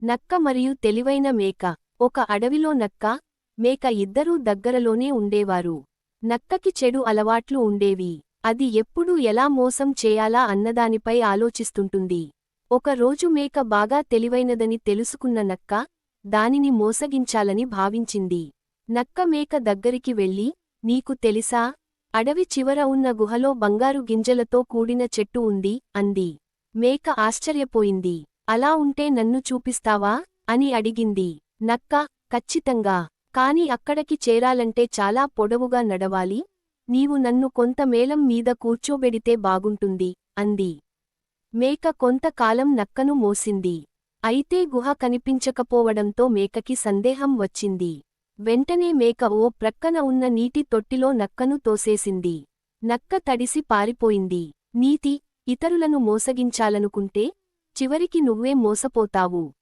నక్క మరియు తెలివైన మేక. ఒక అడవిలో నక్క, మేక ఇద్దరూ దగ్గరలోనే ఉండేవారు. నక్కకి చెడు అలవాట్లు ఉండేవి. అది ఎప్పుడూ ఎలా మోసం చేయాలా అన్నదానిపై ఆలోచిస్తుంటుంది. ఒక రోజు మేక బాగా తెలివైనదని తెలుసుకున్న నక్క, దానిని మోసగించాలని భావించింది. నక్క మేక దగ్గరికి వెళ్ళి, నీకు తెలిసా? అడవి చివర ఉన్న గుహలో బంగారు గింజలతో కూడిన చెట్టు ఉంది, అంది. మేక ఆశ్చర్యపోయింది. అలా ఉంటే నన్ను చూపిస్తావా? అని అడిగింది. నక్క, ఖచ్చితంగా. కాని అక్కడికి చేరాలంటే చాలా పొడవుగా నడవాలి. నీవు నన్ను కొంత మేళం మీద కూర్చోబెడితే బాగుంటుంది, అంది. మేక కొంతకాలం నక్కను మోసింది. అయితే గుహ కనిపించకపోవడంతో మేకకి సందేహం వచ్చింది. వెంటనే మేక ఓ ప్రక్కన ఉన్న నీటి తొట్టిలో నక్కను తోసేసింది. నక్క తడిసి పారిపోయింది. నీతి: ఇతరులను మోసగించాలనుకుంటే చివరికి నువ్వే మోసపోతావు.